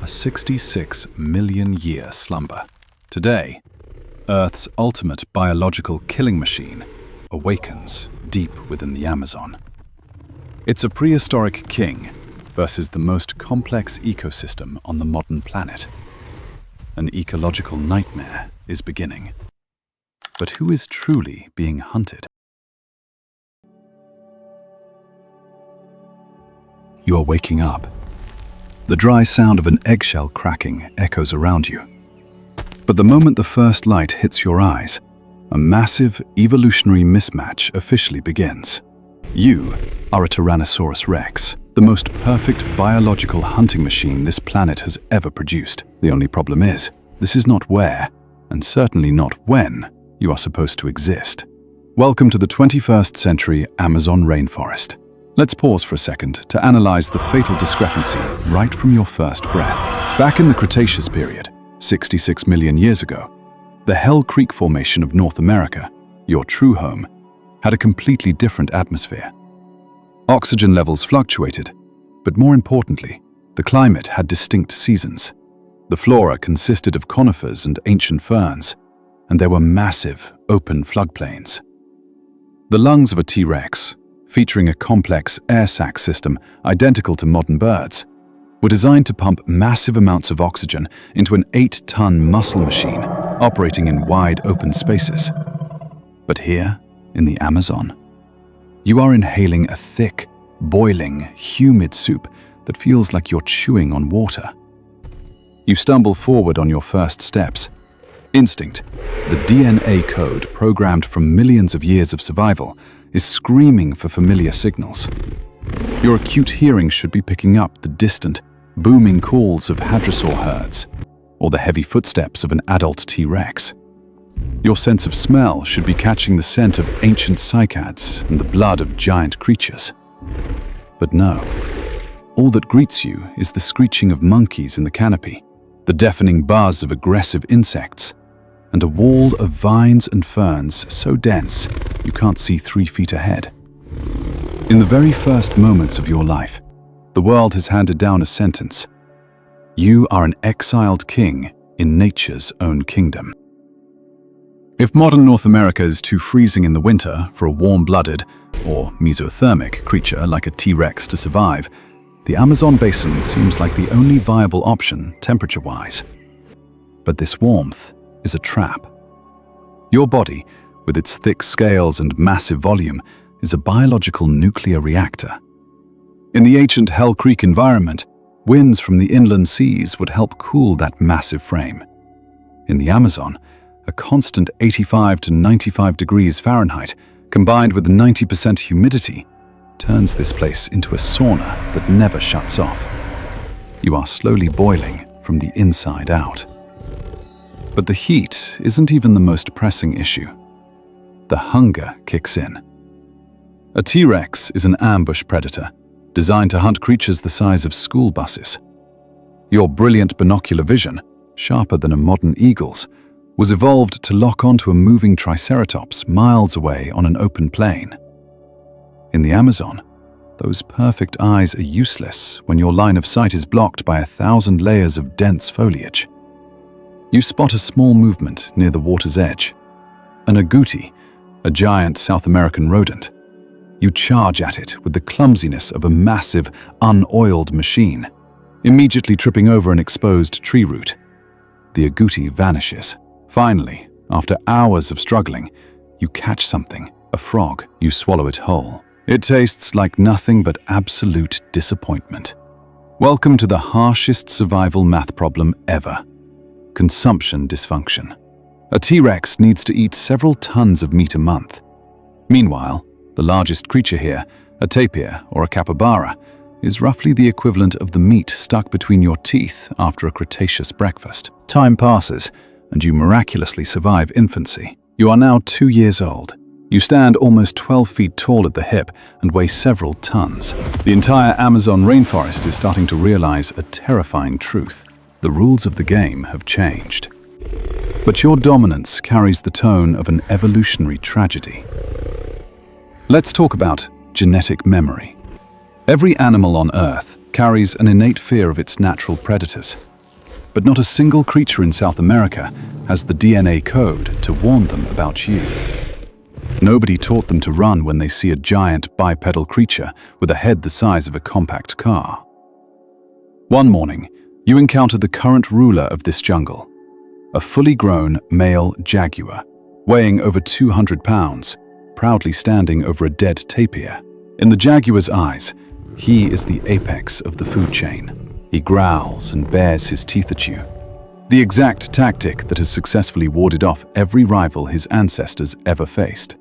a 66 million year slumber. Today, Earth's ultimate biological killing machine awakens deep within the Amazon. It's a prehistoric king versus the most complex ecosystem on the modern planet. An ecological nightmare is beginning. But who is truly being hunted? You are waking up. The dry sound of an eggshell cracking echoes around you. But the moment the first light hits your eyes, a massive evolutionary mismatch officially begins. You are a Tyrannosaurus Rex, the most perfect biological hunting machine this planet has ever produced. The only problem is, this is not where, and certainly not when, you are supposed to exist. Welcome to the 21st century Amazon rainforest. Let's pause for a second to analyze the fatal discrepancy right from your first breath. Back in the Cretaceous period, 66 million years ago, the Hell Creek Formation of North America, your true home, had a completely different atmosphere. Oxygen levels fluctuated, but more importantly, the climate had distinct seasons. The flora consisted of conifers and ancient ferns, and there were massive, open floodplains. The lungs of a T.Rex, featuring a complex air sac system identical to modern birds, were designed to pump massive amounts of oxygen into an 8-ton muscle machine operating in wide open spaces. But here, in the Amazon, you are inhaling a thick, boiling, humid soup that feels like you're chewing on water. You stumble forward on your first steps. Instinct, the DNA code programmed from millions of years of survival, is screaming for familiar signals. Your acute hearing should be picking up the distant, booming calls of hadrosaur herds, or the heavy footsteps of an adult T.Rex. Your sense of smell should be catching the scent of ancient cycads and the blood of giant creatures. But no, all that greets you is the screeching of monkeys in the canopy, the deafening buzz of aggressive insects, and a wall of vines and ferns so dense you can't see 3 feet ahead. In the very first moments of your life, the world has handed down a sentence. You are an exiled king in nature's own kingdom. If modern North America is too freezing in the winter for a warm-blooded or mesothermic creature like a T.Rex to survive, the Amazon basin seems like the only viable option temperature-wise. But this warmth is a trap. Your body, with its thick scales and massive volume, is a biological nuclear reactor. In the ancient Hell Creek environment, winds from the inland seas would help cool that massive frame. In the Amazon, a constant 85 to 95 degrees Fahrenheit, combined with 90% humidity, turns this place into a sauna that never shuts off. You are slowly boiling from the inside out. But the heat isn't even the most pressing issue. The hunger kicks in. A T.Rex is an ambush predator, designed to hunt creatures the size of school buses. Your brilliant binocular vision, sharper than a modern eagle's, was evolved to lock onto a moving triceratops miles away on an open plain. In the Amazon, those perfect eyes are useless when your line of sight is blocked by 1,000 layers of dense foliage. You spot a small movement near the water's edge. An agouti, a giant South American rodent. You charge at it with the clumsiness of a massive, unoiled machine, immediately tripping over an exposed tree root. The agouti vanishes. Finally, after hours of struggling, you catch something, a frog. You swallow it whole. It tastes like nothing but absolute disappointment. Welcome to the harshest survival math problem ever. Consumption dysfunction. A T.Rex needs to eat several tons of meat a month. Meanwhile, the largest creature here, a tapir or a capybara, is roughly the equivalent of the meat stuck between your teeth after a Cretaceous breakfast. Time passes, and you miraculously survive infancy. You are now 2 years old. You stand almost 12 feet tall at the hip and weigh several tons. The entire Amazon rainforest is starting to realize a terrifying truth. The rules of the game have changed. But your dominance carries the tone of an evolutionary tragedy. Let's talk about genetic memory. Every animal on Earth carries an innate fear of its natural predators. but not a single creature in South America has the DNA code to warn them about you. Nobody taught them to run when they see a giant bipedal creature with a head the size of a compact car. One morning, you encounter the current ruler of this jungle, a fully grown male jaguar, weighing over 200 pounds, proudly standing over a dead tapir. In the jaguar's eyes, he is the apex of the food chain. He growls and bares his teeth at you. The exact tactic that has successfully warded off every rival his ancestors ever faced.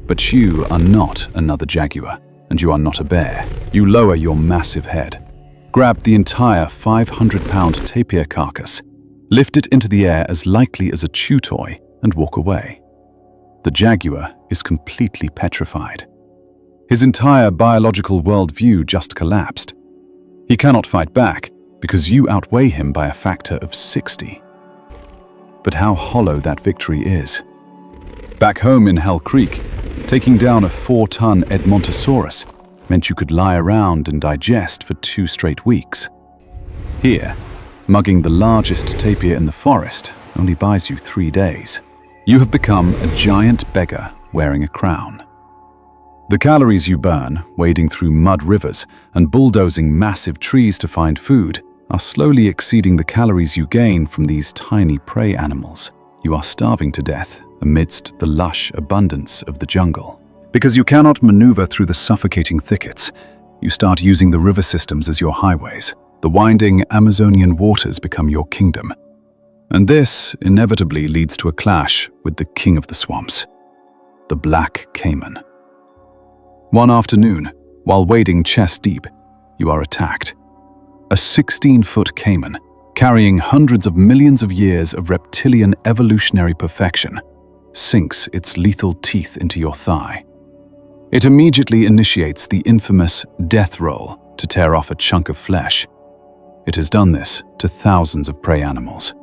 But you are not another jaguar, and you are not a bear. You lower your massive head, grab the entire 500-pound tapir carcass, lift it into the air as lightly as a chew toy, and walk away. The jaguar is completely petrified. His entire biological worldview just collapsed. He cannot fight back because you outweigh him by a factor of 60. But how hollow that victory is. Back home in Hell Creek, taking down a 4-ton Edmontosaurus meant you could lie around and digest for 2 straight weeks. Here, mugging the largest tapir in the forest only buys you 3 days. You have become a giant beggar wearing a crown. The calories you burn, wading through mud rivers and bulldozing massive trees to find food, are slowly exceeding the calories you gain from these tiny prey animals. You are starving to death amidst the lush abundance of the jungle. Because you cannot maneuver through the suffocating thickets, you start using the river systems as your highways. The winding Amazonian waters become your kingdom. And this inevitably leads to a clash with the king of the swamps, the black caiman. One afternoon, while wading chest-deep, you are attacked. A 16-foot caiman, carrying hundreds of millions of years of reptilian evolutionary perfection, sinks its lethal teeth into your thigh. It immediately initiates the infamous death roll to tear off a chunk of flesh. It has done this to thousands of prey animals.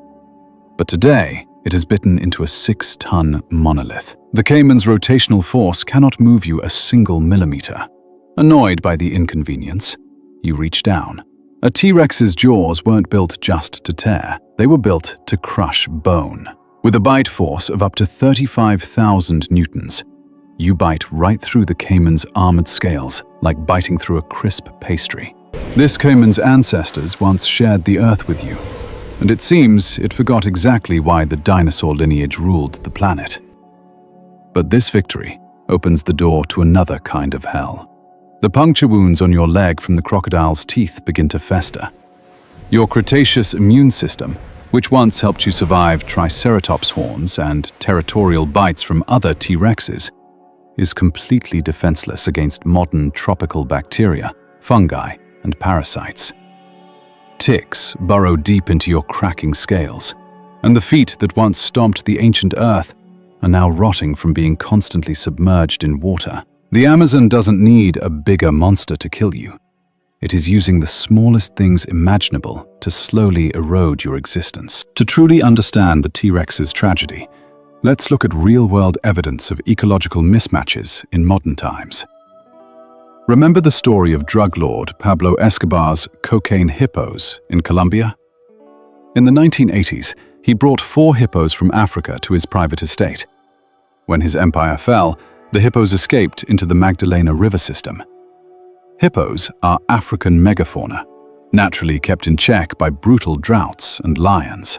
But today, it has bitten into a 6-ton monolith. The caiman's rotational force cannot move you a single millimeter. Annoyed by the inconvenience, you reach down. A T.Rex's jaws weren't built just to tear. They were built to crush bone. With a bite force of up to 35,000 newtons, you bite right through the caiman's armored scales, like biting through a crisp pastry. This caiman's ancestors once shared the earth with you, and it seems it forgot exactly why the dinosaur lineage ruled the planet. But this victory opens the door to another kind of hell. The puncture wounds on your leg from the crocodile's teeth begin to fester. Your Cretaceous immune system, which once helped you survive Triceratops horns and territorial bites from other T-Rexes, is completely defenseless against modern tropical bacteria, fungi, and parasites. Ticks burrow deep into your cracking scales, and the feet that once stomped the ancient earth are now rotting from being constantly submerged in water. The Amazon doesn't need a bigger monster to kill you. It is using the smallest things imaginable to slowly erode your existence. To truly understand the T-Rex's tragedy, let's look at real-world evidence of ecological mismatches in modern times. Remember the story of drug lord Pablo Escobar's cocaine hippos in Colombia? In the 1980s, he brought 4 hippos from Africa to his private estate. When his empire fell, the hippos escaped into the Magdalena River system. Hippos are African megafauna, naturally kept in check by brutal droughts and lions.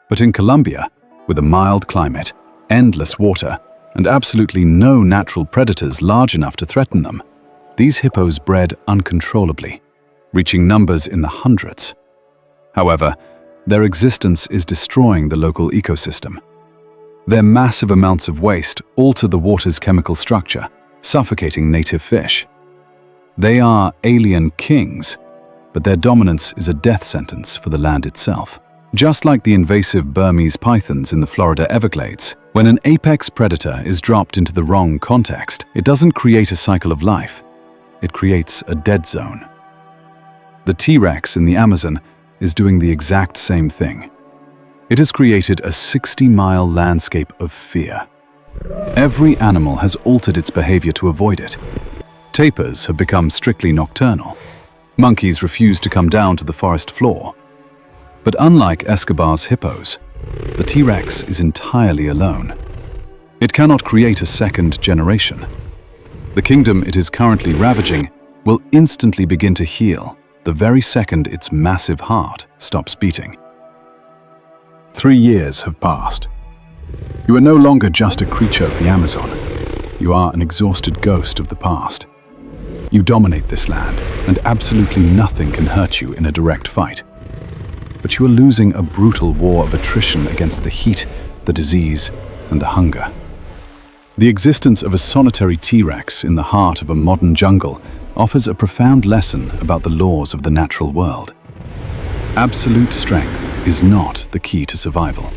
But in Colombia, with a mild climate, endless water, and absolutely no natural predators large enough to threaten them, these hippos bred uncontrollably, reaching numbers in the hundreds. However, their existence is destroying the local ecosystem. Their massive amounts of waste alter the water's chemical structure, suffocating native fish. They are alien kings, but their dominance is a death sentence for the land itself. Just like the invasive Burmese pythons in the Florida Everglades, when an apex predator is dropped into the wrong context, it doesn't create a cycle of life. It creates a dead zone. The T-Rex in the Amazon is doing the exact same thing. It has created a 60-mile landscape of fear. Every animal has altered its behavior to avoid it. Tapirs have become strictly nocturnal. Monkeys refuse to come down to the forest floor. But unlike Escobar's hippos, the T-Rex is entirely alone. It cannot create a second generation. The kingdom it is currently ravaging will instantly begin to heal the very second its massive heart stops beating. 3 years have passed. You are no longer just a creature of the Amazon. You are an exhausted ghost of the past. You dominate this land, and absolutely nothing can hurt you in a direct fight. But you are losing a brutal war of attrition against the heat, the disease, and the hunger. The existence of a solitary T-Rex in the heart of a modern jungle offers a profound lesson about the laws of the natural world. Absolute strength is not the key to survival.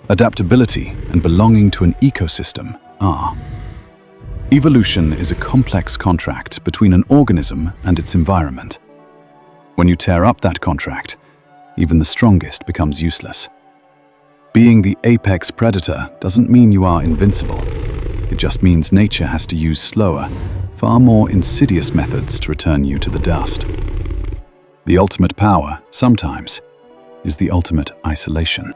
Adaptability and belonging to an ecosystem are. Evolution is a complex contract between an organism and its environment. When you tear up that contract, even the strongest becomes useless. Being the apex predator doesn't mean you are invincible. It just means nature has to use slower, far more insidious methods to return you to the dust. The ultimate power, sometimes, is the ultimate isolation.